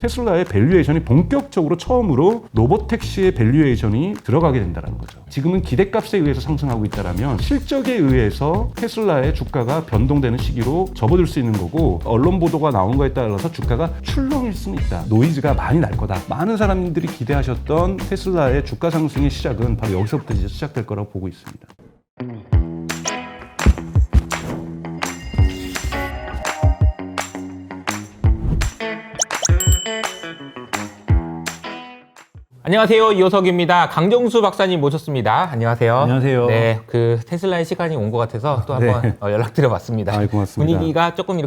테슬라의 밸류에이션이 본격적으로 처음으로 로보택시의 밸류에이션이 들어가게 된다는 거죠. 지금은 기대값에 의해서 상승하고 있다면 실적에 의해서 테슬라의 주가가 변동되는 시기로 접어들 수 있는 거고, 언론 보도가 나온 거에 따라서 주가가 출렁일 수는 있다. 노이즈가 많이 날 거다. 많은 사람들이 기대하셨던 테슬라의 주가 상승의 시작은 바로 여기서부터 이제 시작될 거라고 보고 있습니다. 안녕하세요. 이호석입니다. 강정수 박사님 모셨습니다. 안녕하세요. 안녕하세요. 네, 그 테슬라의 시간이 온 것 같아서 또 한번 연락드려봤습니다. 고맙습니다. 분위기가 조금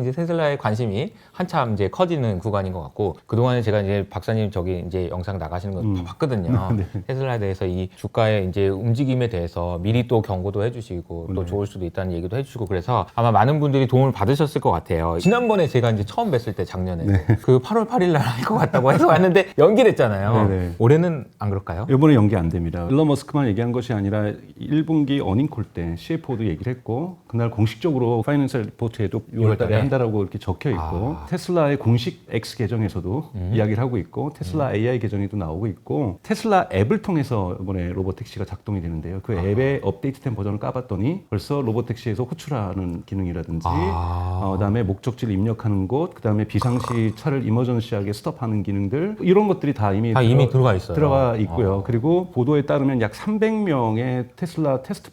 이제 테슬라의 관심이 한참 이제 커지는 구간인 것 같고, 그동안에 제가 이제 박사님 저기 이제 영상 나가시는 거 다 봤거든요. 네. 테슬라에 대해서 이 주가의 이제 움직임에 대해서 미리 또 경고도 해주시고 또 좋을 수도 있다는 얘기도 해주시고, 그래서 아마 많은 분들이 도움을 받으셨을 것 같아요. 지난번에 제가 이제 처음 뵀을 때 작년에 그 8월 8일 날 할 것 같다고 해서 왔는데 연기됐잖아요. 네네. 올해는 안 그럴까요? 이번에 연기 안 됩니다. 일론 머스크만 얘기한 것이 아니라 1분기 어닝콜 때 CFO도 얘기를 했고, 그날 공식적으로 파이낸셜 리포트에도 6월 달에 한다라고 이렇게 적혀 있고, 테슬라의 공식 X 계정에서도 이야기를 하고 있고, 테슬라 AI 계정에도 나오고 있고, 테슬라 앱을 통해서 이번에 로보택시가 작동이 되는데요. 그 앱의 업데이트된 버전을 까봤더니 벌써 로보택시에서 호출하는 기능이라든지 그다음에 목적지를 입력하는 곳, 그다음에 비상시 차를 이머전시하게 스톱하는 기능들, 이런 것들이 다 이미 들어가 있고요. 그리고 보도에 따르면 약 300명의 테슬라 테스트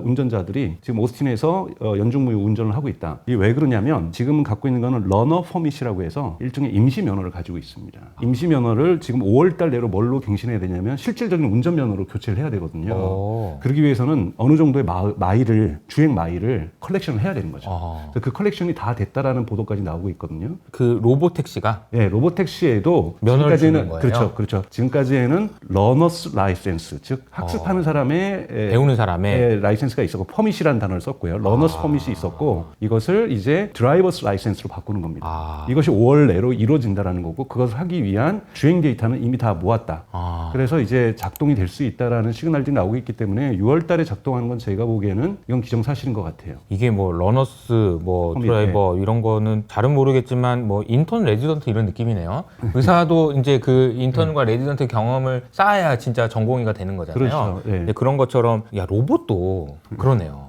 운전자들이 지금 오스틴에서 연중무휴 운전을 하고 있다. 이게 왜 그러냐면 지금 갖고 있는 거는 러너 퍼밋이라고 해서 일종의 임시 면허를 가지고 있습니다. 임시 면허를 지금 5월 달 내로 뭘로 갱신해야 되냐면 실질적인 운전 면허로 교체를 해야 되거든요. 그러기 위해서는 어느 정도의 주행 마일을 컬렉션을 해야 되는 거죠. 그 컬렉션이 다 됐다라는 보도까지 나오고 있거든요. 그 로보택시가? 네, 로보택시에도 면허를 주는 거예요? 그렇죠. 지금까지에는 러너스 라이센스, 즉 학습하는 사람의 배우는 사람의 라이센스가 있었고, 퍼밋이라는 단어를 썼고요. 러너스 퍼밋이 있었고, 이것을 이제 드라이버스 라이센스로 바꾸는 겁니다. 이것이 5월 내로 이루어진다라는 거고, 그것을 하기 위한 주행 데이터는 이미 다 모았다. 그래서 이제 작동이 될 수 있다라는 시그널들이 나오고 있기 때문에 6월 달에 작동하는 건 제가 보기에는 이건 기정사실인 것 같아요. 이게 뭐 러너스, 뭐 드라이버 이런 거는 잘은 모르겠지만 뭐 인턴 레지던트 이런 느낌이네요. 의사도 이제 그 인턴과 레지던트 경험을 쌓아야 진짜 전공의가 되는 거잖아요. 그렇죠. 네. 근데 그런 것처럼 야 로봇도 그러네요.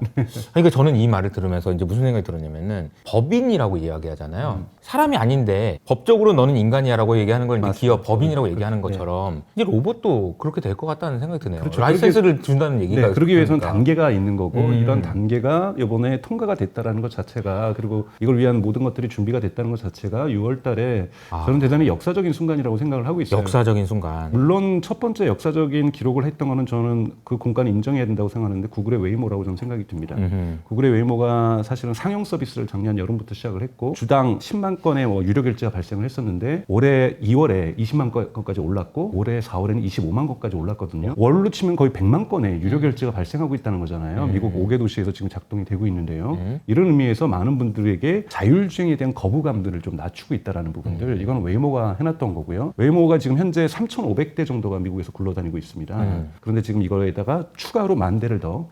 그러니까 저는 이 말을 들으면서 이제 무슨 생각이 들었냐면은 법인이라고 이야기하잖아요. 사람이 아닌데 법적으로 너는 인간이야라고 얘기하는 걸 이제 기업 법인이라고 얘기하는 것처럼 이제 로봇도 그렇게 될 것 같다는 생각이 드네요. 그렇죠. 라이센스를 준다는 얘기가. 그러기 위해서는 단계가 있는 거고, 이런 단계가 이번에 통과가 됐다라는 것 자체가, 그리고 이걸 위한 모든 것들이 준비가 됐다는 것 자체가 6월 달에 저는 대단히 역사적인 순간이라고 생각을 하고 있어요. 역사적인 순간. 물론 첫 번째 역사적인 기록을 했던 거는 저는 그 공간을 인정해야 된다고 생각하는데, 구글의 웨이모라고 저는 생각이 듭니다. 구글의 웨이모가 사실은 상용 서비스를 작년 여름부터 시작을 했고, 주당 10만 건의 유료 결제가 발생을 했었는데, 올해 2월에 20만 건까지 올랐고, 올해 4월에는 25만 건까지 올랐거든요. 월로 치면 거의 100만 건의 유료 결제가 발생하고 있다는 거잖아요. 미국 5개 도시에서 지금 작동이 되고 있는데요. 이런 의미에서 많은 분들에게 자율주행에 대한 거부감들을 좀 낮추고 있다는 부분들, 이건 웨이모가 해놨던 거고요. 웨이모가 지금 현재 3,500대 정도가 미국에서 굴러다니고 있습니다. 그런데 지금 이거에다가 추가로 10,000대를 더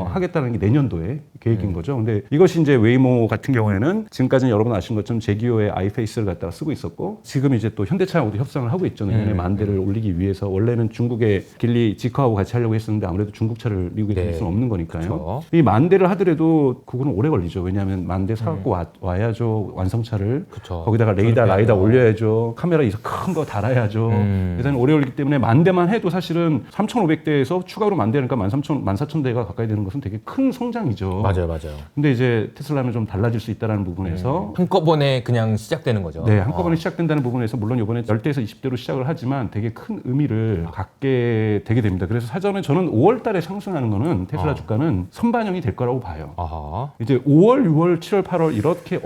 하겠다는 게 내년도에 계획인 거죠. 근데 이것이 이제 웨이모 같은 경우에는 지금까지는 여러분 아시는 것처럼 제기어의 아이페이스를 갖다가 쓰고 있었고, 지금 이제 또 현대차하고도 협상을 하고 있죠. 내년에 10,000대를 올리기 위해서. 원래는 중국의 길리 지커하고 같이 하려고 했었는데 아무래도 중국 차를 미국에 돌릴 수는 없는 거니까요. 그쵸. 이 10,000대를 하더라도 그거는 오래 걸리죠. 왜냐하면 10,000대 사갖고 와야죠. 완성차를. 그쵸. 거기다가 라이다 올려야죠. 카메라 큰 거 달아야죠. 대단히 오래 걸리기 때문에 10,000대만 해도 사실은 3,500대에서 추가로 10,000대니까 14,000대가 가까이 되는 것은 되게 큰 성장이죠. 맞아요. 근데 이제 테슬라는 좀 달라질 수 있다는 부분에서 한꺼번에 그냥 시작되는 거죠. 네, 한꺼번에 시작된다는 부분에서 물론 이번에 10대에서 20대로 시작을 하지만 되게 큰 의미를 갖게 되게 됩니다. 그래서 사전에 저는 5월 달에 상승하는 거는 테슬라 주가는 선반영이 될 거라고 봐요. 이제 5월, 6월, 7월, 8월 이렇게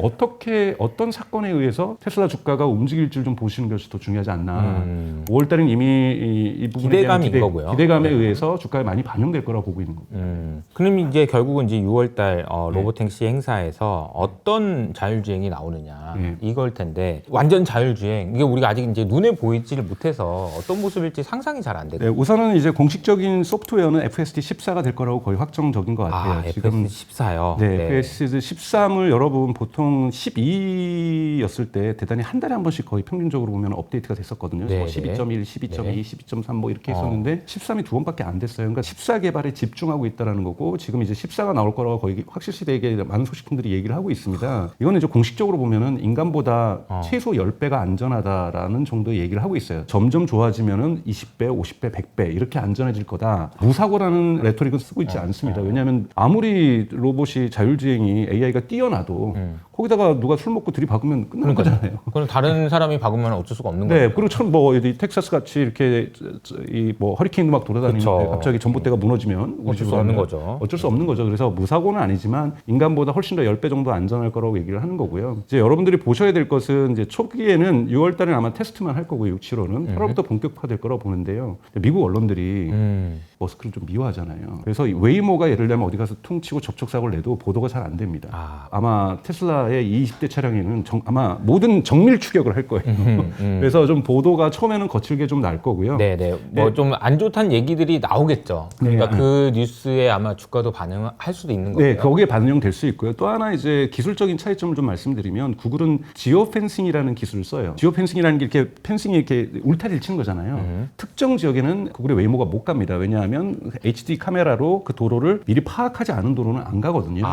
어떤 사건에 의해서 테슬라 주가가 움직일지를 좀 보시는 것이 더 중요하지 않나. 5월 달은 이미 이 부분에 대한 기대감에 의해서 주가에 많이 반영될 거라고 보고 있는 겁니다. 그럼 이제 결국은 이제 6월 달 로보택시 행사에서 어떤 자율주행이 나오느냐. 이걸 텐데 완전 자율주행 이게 우리가 아직 이제 눈에 보이지를 못해서 어떤 모습일지 상상이 잘 안 되고. 네, 우선은 이제 공식적인 소프트웨어는 FSD 14가 될 거라고 거의 확정적인 것 같아요. 지금 FSD 14요. 네, FSD 13을 여러분 보통 12였을 때 대단히 한 달에 한 번씩 거의 평균적으로 보면 업데이트가 됐었거든요. 네, 12.1, 12.2, 12.3 뭐 이렇게 했었는데 13이 두 번밖에 안 됐어요. 그러니까 14 개발에 집중하고 있다라는 거고 지금 이제 14가 나올 거라고 거의 확실시되게 많은 소식통들이 얘기를 하고 있습니다. 이거는 이제 공식적으로 보면은 인간보다 최소 10배가 안전하다라는 정도의 얘기를 하고 있어요. 점점 좋아지면은 20배, 50배, 100배 이렇게 안전해질 거다. 무사고라는 레토릭은 쓰고 있지 않습니다. 왜냐하면 아무리 로봇이 자율주행이 AI가 뛰어나도 거기다가 누가 술 먹고 들이박으면 끝나는 거잖아요. 그럼 다른 사람이 박으면 어쩔 수가 없는 네, 거예요. 그리고 참 뭐 텍사스 같이 이렇게 이 뭐 허리케인도 막 돌아다니는데 그쵸. 갑자기 전봇대가 무너지면 어쩔 수 없는 거죠. 어쩔 수 없는 거죠. 그래서 무사고는 아니지만 인간보다 훨씬 더 10배 정도 안전할 거라고 얘기를 하는 거고요. 이제 여러분들이 보셔야 될 것은 이제 초기에는 6월 달에 아마 테스트만 할 거고요. 6, 7월은 8월부터 본격화될 거라고 보는데요. 미국 언론들이 머스크를 좀 미워하잖아요. 그래서 웨이모가 예를 들면 어디 가서 퉁치고 접촉사고를 내도 보도가 잘 안 됩니다. 아마 테슬라의 20대 차량에는 아마 모든 정밀 추격을 할 거예요. 그래서 좀 보도가 처음에는 거칠게 좀 날 거고요. 네네. 뭐 좀 안 좋다는 얘기들이 나오겠죠. 그러니까 그 뉴스에 아마 주가도 반응할 수도 있는 거예요. 네, 거기에 반영될 수 있고요. 또 하나 이제 기술적인 차이점을 좀 말씀드리면 구글은 지오 펜싱이라는 기술을 써요. 지오 펜싱이라는 게 이렇게 펜싱이 이렇게 울타리를 치는 거잖아요. 특정 지역에는 구글의 웨이모가 못 갑니다. 왜냐하면 HD 카메라로 그 도로를 미리 파악하지 않은 도로는 안 가거든요.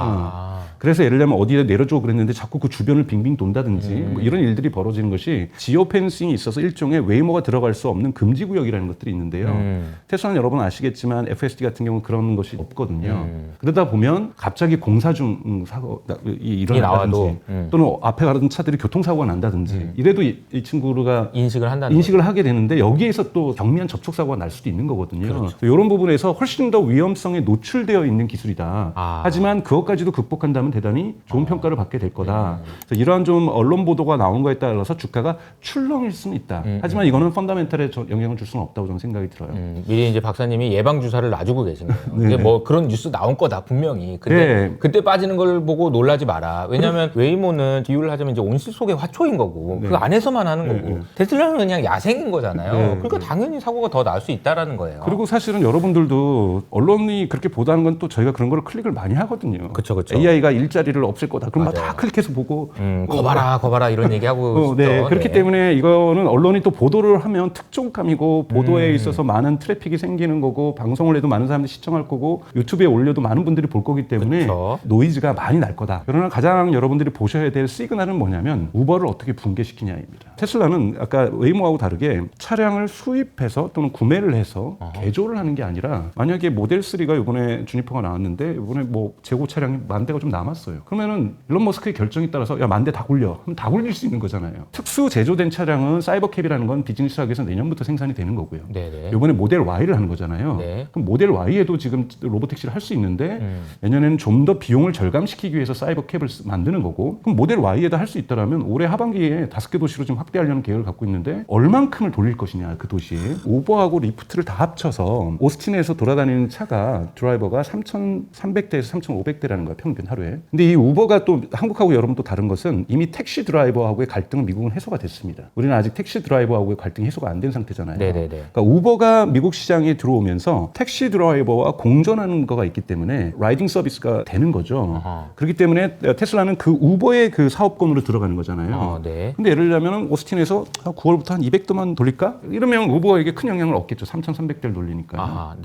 그래서 예를 들면 어디에 내려줘 그랬는데 자꾸 그 주변을 빙빙 돈다든지 뭐 이런 일들이 벌어지는 것이 지오 펜싱이 있어서 일종의 웨이모가 들어갈 수 없는 금지 구역이라는 것들이 있는데요. 테슬라는 여러분 아시겠지만 FSD 같은 경우는 그런 것이 없거든요. 그러다 보면 갑자기 공사 중 사고이 일어난다든지 또는 앞에 가던 차들이 교통사고가 난다든지 이래도 이 친구가 인식을 하게 되는데 여기에서 또 경미한 접촉사고가 날 수도 있는 거거든요. 그렇죠. 이런 부분에서 훨씬 더 위험성에 노출되어 있는 기술이다. 하지만 그것까지도 극복한다면 대단히 좋은 평가를 받게 될 거다. 그래서 이러한 좀 언론 보도가 나온 거에 따라서 주가가 출렁일 수는 있다. 하지만 이거는 펀더멘털에 영향을 줄 수는 없다고 저는 생각이 들어요. 미리 이제 박사님이 예방 주사를 놔주고 계신 거예요. 이게 뭐 그런 뉴스 나온 거다 분명히. 근데 그때 빠지는 걸 보고 놀라지 마라. 왜냐하면 웨이모는 비유를 하자면 이제 온실 속의 화초인 거고 그 안에서만 하는 거고 테슬라는 그냥 야생인 거잖아요. 그러니까 당연히 사고가 더 날 수 있다라는 거예요. 그리고 사실은 여러분들도 언론이 그렇게 보도하는 건 또 저희가 그런 걸 클릭을 많이 하거든요. 그쵸. AI가 일자리를 없앨 거다. 그럼 다 클릭해서 보고 거봐라 이런 얘기하고 네, 그렇기 때문에 이거는 언론이 또 보도를 하면 특종감이고 보도에 있어서 많은 트래픽이 생기는 거고 방송을 해도 많은 사람들이 시청할 거고 유튜브에 올려도 많은 분들이 볼 거기 때문에 노이즈가 많이 날 거다. 그러나 가장 여러분들이 보셔야 될 시그널은 뭐냐면 우버를 어떻게 붕괴시키냐입니다. 테슬라는 아까 웨이모하고 다르게 차량을 수입해서 또는 구매를 해서 개조를 하는 게 아니라 만약에 모델 3가 이번에 주니퍼가 나왔는데 이번에 뭐 재고 차량이 10,000대가 좀 남았어요. 그러면은 일론 머스크의 결정에 따라서 야 10,000대 다 굴려. 그럼 다 굴릴 수 있는 거잖아요. 특수 제조된 차량은 사이버캡이라는 건 비즈니스 학에서 내년부터 생산이 되는 거고요. 이번에 모델 Y를 하는 거잖아요. 그럼 모델 Y에도 지금 로보택시를 할 수 있는데 내년에는 좀 더 비용을 절감시키기 위해서 사이버캡을 만드는 거고 그럼 모델 Y에다 할 수 있다라면 올해 하반기에 5개 도시로 지금 확대하려는 계획을 갖고 있는데 얼만큼을 돌릴 것이냐 그 도시에. 우버하고 리프트를 다 합쳐서 오스틴에서 돌아다니는 차가 드라이버가 3,300대에서 3,500대라는 거야 평균 하루에. 근데 이 우버가 또 한국하고 여러분 또 다른 것은 이미 택시 드라이버하고의 갈등은 미국은 해소가 됐습니다. 우리는 아직 택시 드라이버하고의 갈등이 해소가 안 된 상태잖아요. 그러니까 우버가 미국 시장에 들어오면서 택시 드라이버와 공존하는 거가 있기 때문에 라이딩 서비스가 되는 거죠. 그렇기 때문에 테슬라는 그 우버의 그 사업권으로 들어가는 거잖아요. 근데 예를 들면 오스틴에서 9월부터 한 200대만 돌릴까? 이러면 우버에게 큰 영향을 얻겠죠. 3,300대를 돌리니까.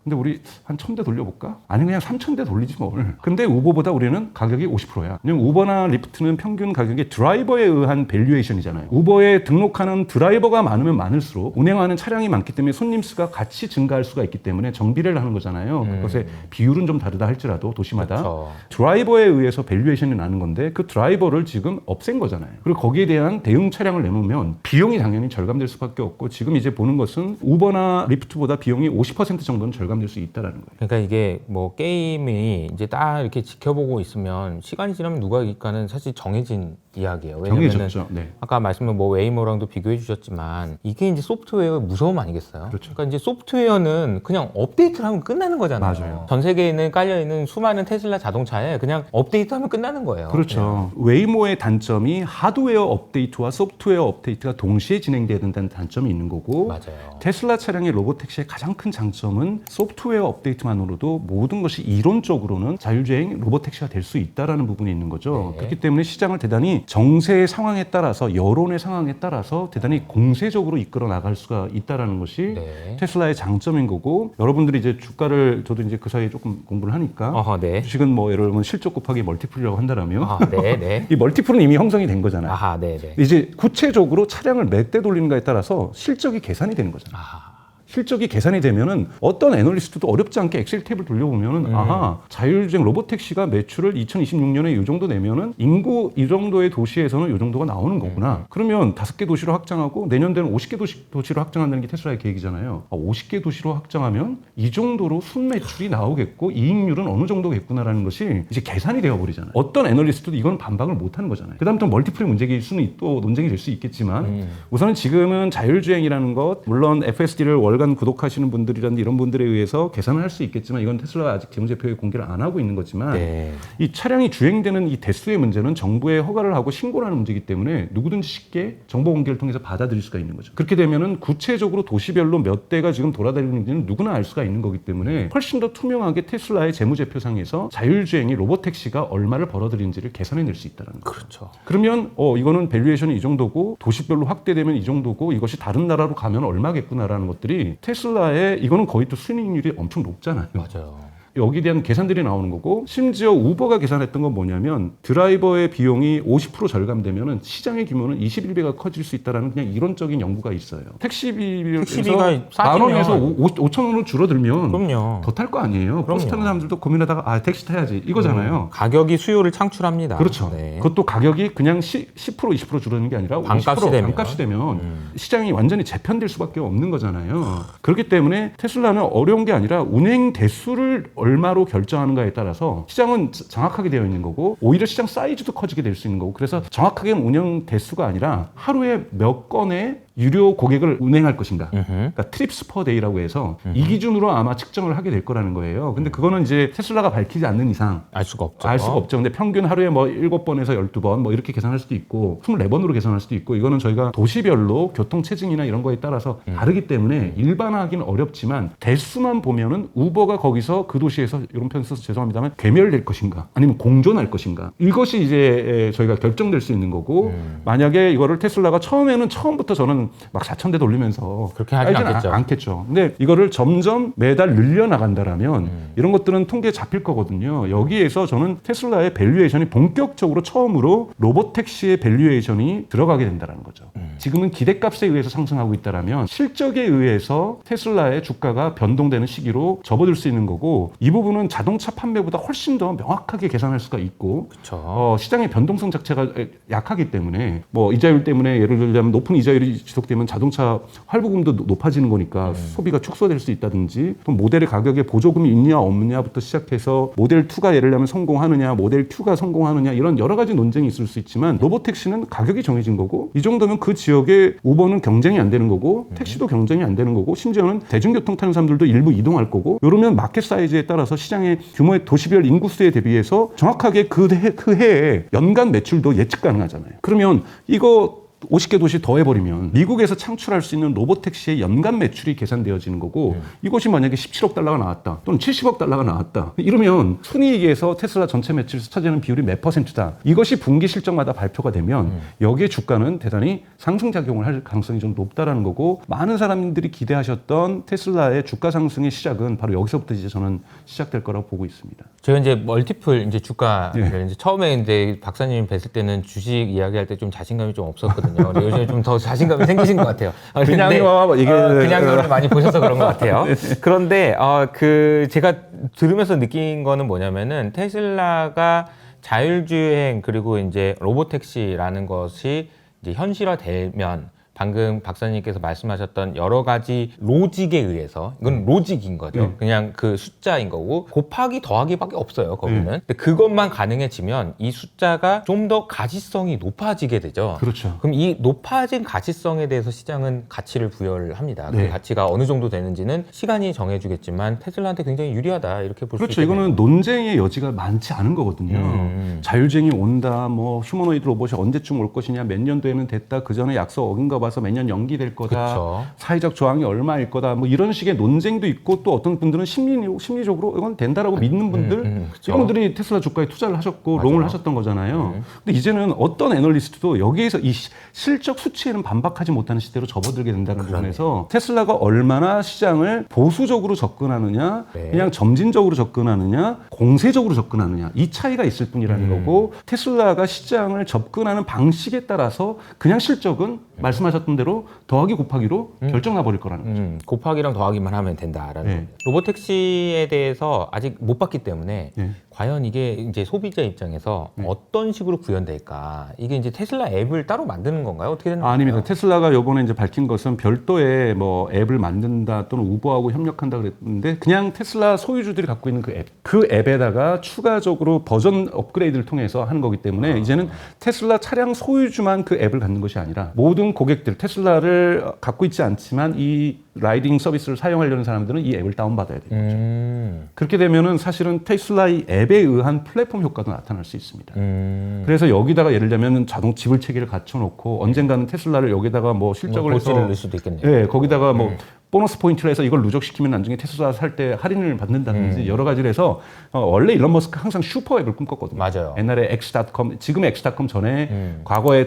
근데 우리 한 1,000대 돌려볼까? 아니 그냥 3,000대 돌리지 뭘. 근데 우버보다 우리는 가격이 50%야. 왜냐면 우버나 리프트는 평균 가격이 드라이버에 의한 밸류에이션이잖아요. 우버에 등록하는 드라이버가 많으면 많을수록 운행하는 차량이 많기 때문에 손님 수가 같이 증가할 수가 있기 때문에 정비례를 하는 거잖아요. 그것의 비율은 좀 다르다 할지라도 도시마다 드라이버에 의해서 밸류에이션이 나는 건데 그 드라이버를 지금 없앤 거잖아요. 그리고 거기에 대한 대응 차량을 내놓으면 비용이 당연히 절감될 수밖에 없고 지금 이제 보는 것은 우버나 리프트보다 비용이 50% 정도는 절감 절감될 수 있다라는 거예요. 그러니까 이게 뭐 게임이 이제 딱 이렇게 지켜보고 있으면 시간이 지나면 누가 이길까는 사실 정해진 이야기예요. 왜냐면은 정해졌죠. 네. 아까 말씀은 뭐 웨이모랑도 비교해 주셨지만 이게 이제 소프트웨어의 무서움 아니겠어요? 그렇죠. 그러니까 이제 소프트웨어는 그냥 업데이트를 하면 끝나는 거잖아요. 맞아요. 전 세계에 있는 깔려 있는 수많은 테슬라 자동차에 그냥 업데이트하면 끝나는 거예요. 그렇죠. 웨이모의 단점이 하드웨어 업데이트와 소프트웨어 업데이트가 동시에 진행돼야 된다는 단점이 있는 거고, 맞아요. 테슬라 차량의 로보택시의 가장 큰 장점은 소프트웨어 업데이트만으로도 모든 것이 이론적으로는 자율주행 로보택시가 될 수 있다라는 부분이 있는 거죠. 네. 그렇기 때문에 시장을 대단히 정세의 상황에 따라서, 여론의 상황에 따라서 대단히 공세적으로 이끌어 나갈 수가 있다라는 것이 네. 테슬라의 장점인 거고, 여러분들이 이제 주가를, 저도 이제 그 사이에 조금 공부를 하니까 네. 주식은 뭐 예를 들면 실적 곱하기 멀티플이라고 한다라면 네. 이 멀티플은 이미 형성이 된 거잖아요. 네. 이제 구체적으로 차량을 몇 대 돌리는가에 따라서 실적이 계산이 되는 거잖아요. 실적이 계산이 되면은 어떤 애널리스트도 어렵지 않게 엑셀 탭을 돌려보면은 자율주행 로보택시가 매출을 2026년에 이 정도 내면은 인구 이 정도의 도시에서는 이 정도가 나오는 거구나. 그러면 5개 도시로 확장하고 내년 되는 50개 도시로 확장한다는 게 테슬라의 계획이잖아요. 50개 도시로 확장하면 이 정도로 순매출이 나오겠고 이익률은 어느 정도겠구나라는 것이 이제 계산이 되어버리잖아요. 어떤 애널리스트도 이건 반박을 못하는 거잖아요. 그 다음 또 멀티플의 문제일 수는 또 논쟁이 될 수 있겠지만 우선은 지금은 자율주행이라는 것, 물론 FSD를 월간 구독하시는 분들이라든지 이런 분들에 의해서 계산을 할 수 있겠지만 이건 테슬라가 아직 재무제표에 공개를 안 하고 있는 거지만 이 차량이 주행되는 이 대수의 문제는 정부에 허가를 하고 신고를 하는 문제이기 때문에 누구든지 쉽게 정보 공개를 통해서 받아들일 수가 있는 거죠. 그렇게 되면은 구체적으로 도시별로 몇 대가 지금 돌아다니는지는 누구나 알 수가 있는 거기 때문에 훨씬 더 투명하게 테슬라의 재무제표상에서 자율주행이 로보택시가 얼마를 벌어들이는지를 계산해낼 수 있다는 거죠. 그렇죠. 그러면 이거는 밸류에이션이 이 정도고 도시별로 확대되면 이 정도고 이것이 다른 나라로 가면 얼마겠구나라는 것들이 테슬라의 이거는 거의 또 순이익률이 엄청 높잖아요. 맞아요. 여기에 대한 계산들이 나오는 거고, 심지어 우버가 계산했던 건 뭐냐면 드라이버의 비용이 50% 절감되면 시장의 규모는 21배가 커질 수 있다는 그냥 이론적인 연구가 있어요. 택시비가 만 원에서 5천 원으로 줄어들면 그럼요. 더 탈 거 아니에요. 버스 타는 사람들도 고민하다가 택시 타야지 이거잖아요. 가격이 수요를 창출합니다. 그렇죠. 그것도 가격이 그냥 10% 20% 줄어드는 게 아니라 반값이 50% 반값이 되면 시장이 완전히 재편될 수밖에 없는 거잖아요. 그렇기 때문에 테슬라는 어려운 게 아니라 운행 대수를 얼마로 결정하는가에 따라서 시장은 장악하게 되어 있는 거고, 오히려 시장 사이즈도 커지게 될 수 있는 거고, 그래서 정확하게 운영 대수가 아니라 하루에 몇 건의 유료 고객을 운행할 것인가. 그러니까 트립스 퍼 데이라고 해서 이 기준으로 아마 측정을 하게 될 거라는 거예요. 근데 그거는 이제 테슬라가 밝히지 않는 이상 알 수가 없죠. 알 수가 없죠. 근데 평균 하루에 뭐 7번에서 12번 뭐 이렇게 계산할 수도 있고 24번으로 계산할 수도 있고, 이거는 저희가 도시별로 교통 체증이나 이런 거에 따라서 다르기 때문에 일반화하기는 어렵지만 대수만 보면은 우버가 거기서 그 도시에서, 이런 표현 써서 죄송합니다만, 괴멸될 것인가 아니면 공존할 것인가, 이것이 이제 저희가 결정될 수 있는 거고, 만약에 이거를 테슬라가 처음부터 저는 막 4,000대 돌리면서 그렇게 하진 않겠죠. 근데 이거를 점점 매달 늘려나간다라면 이런 것들은 통계에 잡힐 거거든요. 여기에서 저는 테슬라의 밸류에이션이 본격적으로 처음으로 로보택시의 밸류에이션이 들어가게 된다는 거죠. 지금은 기대값에 의해서 상승하고 있다라면 실적에 의해서 테슬라의 주가가 변동되는 시기로 접어들 수 있는 거고, 이 부분은 자동차 판매보다 훨씬 더 명확하게 계산할 수가 있고, 시장의 변동성 자체가 약하기 때문에 뭐 이자율 때문에 예를 들자면 높은 이자율이 지속되면 자동차 할부금도 높아지는 거니까 소비가 축소될 수 있다든지, 또 모델의 가격에 보조금이 있냐 없느냐부터 시작해서 모델 2가 예를 들면 성공하느냐, 모델 2가 성공하느냐, 이런 여러 가지 논쟁이 있을 수 있지만 로보택시는 가격이 정해진 거고, 이 정도면 그 지역에 우버는 경쟁이 안 되는 거고 택시도 경쟁이 안 되는 거고, 심지어는 대중교통 타는 사람들도 일부 이동할 거고, 이러면 마켓 사이즈에 따라서 시장의 규모의 도시별 인구수에 대비해서 정확하게 그 해에 연간 매출도 예측 가능하잖아요. 그러면 이거 50개 도시 더해버리면 미국에서 창출할 수 있는 로보택시의 연간 매출이 계산되어지는 거고, 이것이 만약에 17억 달러가 나왔다 또는 70억 달러가 나왔다 이러면 순이익에서 테슬라 전체 매출에서 차지하는 비율이 몇 %다, 이것이 분기 실적마다 발표가 되면 여기에 주가는 대단히 상승작용을 할 가능성이 좀 높다라는 거고, 많은 사람들이 기대하셨던 테슬라의 주가 상승의 시작은 바로 여기서부터 이제 저는 시작될 거라고 보고 있습니다. 제가 이제 멀티플 이제 주가를 이제 처음에 이제 박사님 뵀을 때는 주식 이야기할 때 좀 자신감이 좀 없었거든요. 요즘 좀 더 자신감이 생기신 것 같아요. 그냥을 많이 보셔서 그런 것 같아요. 그런데 제가 들으면서 느낀 거는 뭐냐면은 테슬라가 자율주행 그리고 이제 로보택시라는 것이 이제 현실화되면 방금 박사님께서 말씀하셨던 여러 가지 로직에 의해서 이건 로직인 거죠. 그냥 그 숫자인 거고 곱하기 더하기밖에 없어요. 거기는. 근데 그것만 가능해지면 이 숫자가 좀 더 가치성이 높아지게 되죠. 그렇죠. 그럼 이 높아진 가치성에 대해서 시장은 가치를 부여를 합니다. 그 네. 가치가 어느 정도 되는지는 시간이 정해주겠지만 테슬라한테 굉장히 유리하다 이렇게 볼 수 그렇죠. 있겠네요. 이거는 논쟁의 여지가 많지 않은 거거든요. 자율주행이 온다, 뭐 휴머노이드 로봇이 언제쯤 올 것이냐, 몇 년도에는 됐다, 그 전에 약속 어긴가 봐서 몇 년 연기될 거다, 그쵸. 사회적 저항이 얼마일 거다, 뭐 이런 식의 논쟁도 있고 또 어떤 분들은 심리적으로 이건 된다라고 믿는 분들, 그쵸. 이런 분들이 테슬라 주가에 투자를 하셨고 맞아요. 롱을 하셨던 거잖아요. 근데 이제는 어떤 애널리스트도 여기에서 이 실적 수치에는 반박하지 못하는 시대로 접어들게 된다는 부분에서 테슬라가 얼마나 시장을 보수적으로 접근하느냐, 네. 그냥 점진적으로 접근하느냐, 공세적으로 접근하느냐, 이 차이가 있을 뿐이라는 거고, 테슬라가 시장을 접근하는 방식에 따라서 그냥 실적은 말씀하셨던 대로 더하기 곱하기로 결정 나버릴 거라는 거죠. 곱하기랑 더하기만 하면 된다라는 네. 겁니다. 로보택시에 대해서 아직 못 봤기 때문에 네. 과연 이게 이제 소비자 입장에서 어떤 식으로 구현될까? 이게 이제 테슬라 앱을 따로 만드는 건가요? 어떻게 되는 건가요? 아닙니다. 테슬라가 요번에 이제 밝힌 것은 별도의 뭐 앱을 만든다 또는 우버하고 협력한다 그랬는데, 그냥 테슬라 소유주들이 갖고 있는 그 앱에다가 추가적으로 버전 업그레이드를 통해서 하는 거기 때문에 이제는 테슬라 차량 소유주만 그 앱을 갖는 것이 아니라 모든 고객들, 테슬라를 갖고 있지 않지만 이 라이딩 서비스를 사용하려는 사람들은 이 앱을 다운받아야 되는 거죠. 그렇게 되면은 사실은 테슬라의 앱에 의한 플랫폼 효과도 나타날 수 있습니다. 그래서 여기다가 예를 들면 자동 지불 체계를 갖춰놓고 언젠가는 테슬라를 여기다가 뭐 실적을 해서 볼지를 넣을 수도 있겠네요. 예, 거기다가 뭐 보너스 포인트를 해서 이걸 누적시키면 나중에 테슬라 살 때 할인을 받는다든지 여러 가지를 해서 원래 일론 머스크 항상 슈퍼 앱을 꿈꿨거든요. 맞아요. 옛날에 X.com, 지금 X.com 전에 과거에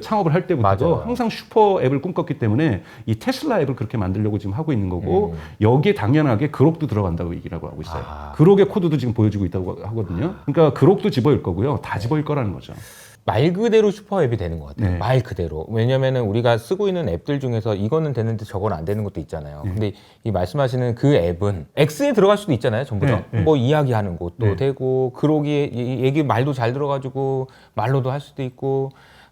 창업을 할 때부터도 맞아요. 항상 슈퍼 앱을 꿈꿨기 때문에 이 테슬라 앱을 그렇게 만들려고 지금 하고 있는 거고, 여기에 당연하게 그록도 들어간다고 얘기를 하고 있어요. 그록의 코드도 지금 보여주고 있다고 하거든요. 그러니까 그록도 집어일 거고요. 다 집어일 거라는 거죠. 말 그대로 슈퍼앱이 되는 것 같아요. 네. 말 그대로. 왜냐면은 우리가 쓰고 있는 앱들 중에서 이거는 되는데 저건 안 되는 것도 있잖아요. 근데 이 말씀하시는 그 앱은 X에 들어갈 수도 있잖아요. 전부 다. 네. 뭐 이야기하는 것도 네. 되고, 그러기 얘기 말도 잘 들어가지고 말로도 할 수도 있고,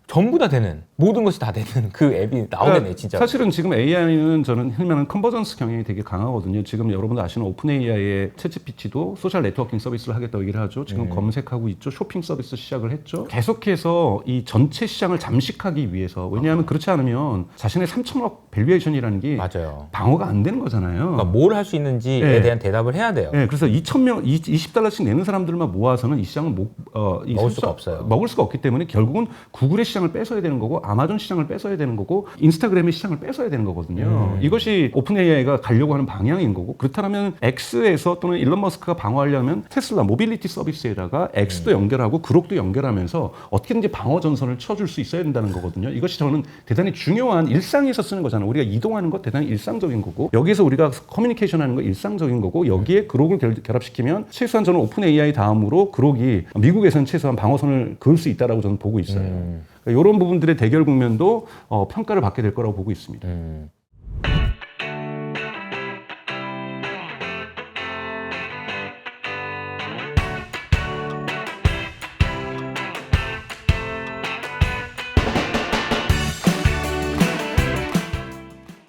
전부 다 되는, 모든 것이 다 되는 그 앱이 나오겠네, 진짜. 사실은 지금 AI는 저는 흔히말하는 컨버전스 경향이 되게 강하거든요. 지금 여러분들 아시는 오픈 AI의 챗GPT도 소셜 네트워킹 서비스를 하겠다고 얘기를 하죠. 지금 검색하고 있죠. 쇼핑 서비스 시작을 했죠. 계속해서 이 전체 시장을 잠식하기 위해서, 왜냐하면 그렇지 않으면 자신의 3천억 밸류에이션이라는 게 맞아요. 방어가 안 되는 거잖아요. 그러니까 뭘 할 수 있는지에 네. 대한 대답을 해야 돼요. 네, 그래서 2,000명, 20달러씩 내는 사람들만 모아서는 이 시장을 먹을 수가 없어요. 먹을 수가 없기 때문에 결국은 구글의 시장을 뺏어야 되는 거고, 아마존 시장을 뺏어야 되는 거고, 인스타그램의 시장을 뺏어야 되는 거거든요. 이것이 오픈 AI가 가려고 하는 방향인 거고, 그렇다면 X에서 또는 일론 머스크가 방어하려면 테슬라 모빌리티 서비스에다가 X도 연결하고 그록도 연결하면서 어떻게든지 방어 전선을 쳐줄 수 있어야 된다는 거거든요. 이것이 저는 대단히 중요한, 일상에서 쓰는 거잖아요. 우리가 이동하는 것 대단히 일상적인 거고, 여기에서 우리가 커뮤니케이션 하는 거 일상적인 거고, 여기에 그록을 결합시키면 최소한 저는 오픈 AI 다음으로 그록이 미국에서는 최소한 방어선을 그을 수 있다라고 저는 보고 있어요. 이런 부분들의 대결 국면도 평가를 받게 될 거라고 보고 있습니다.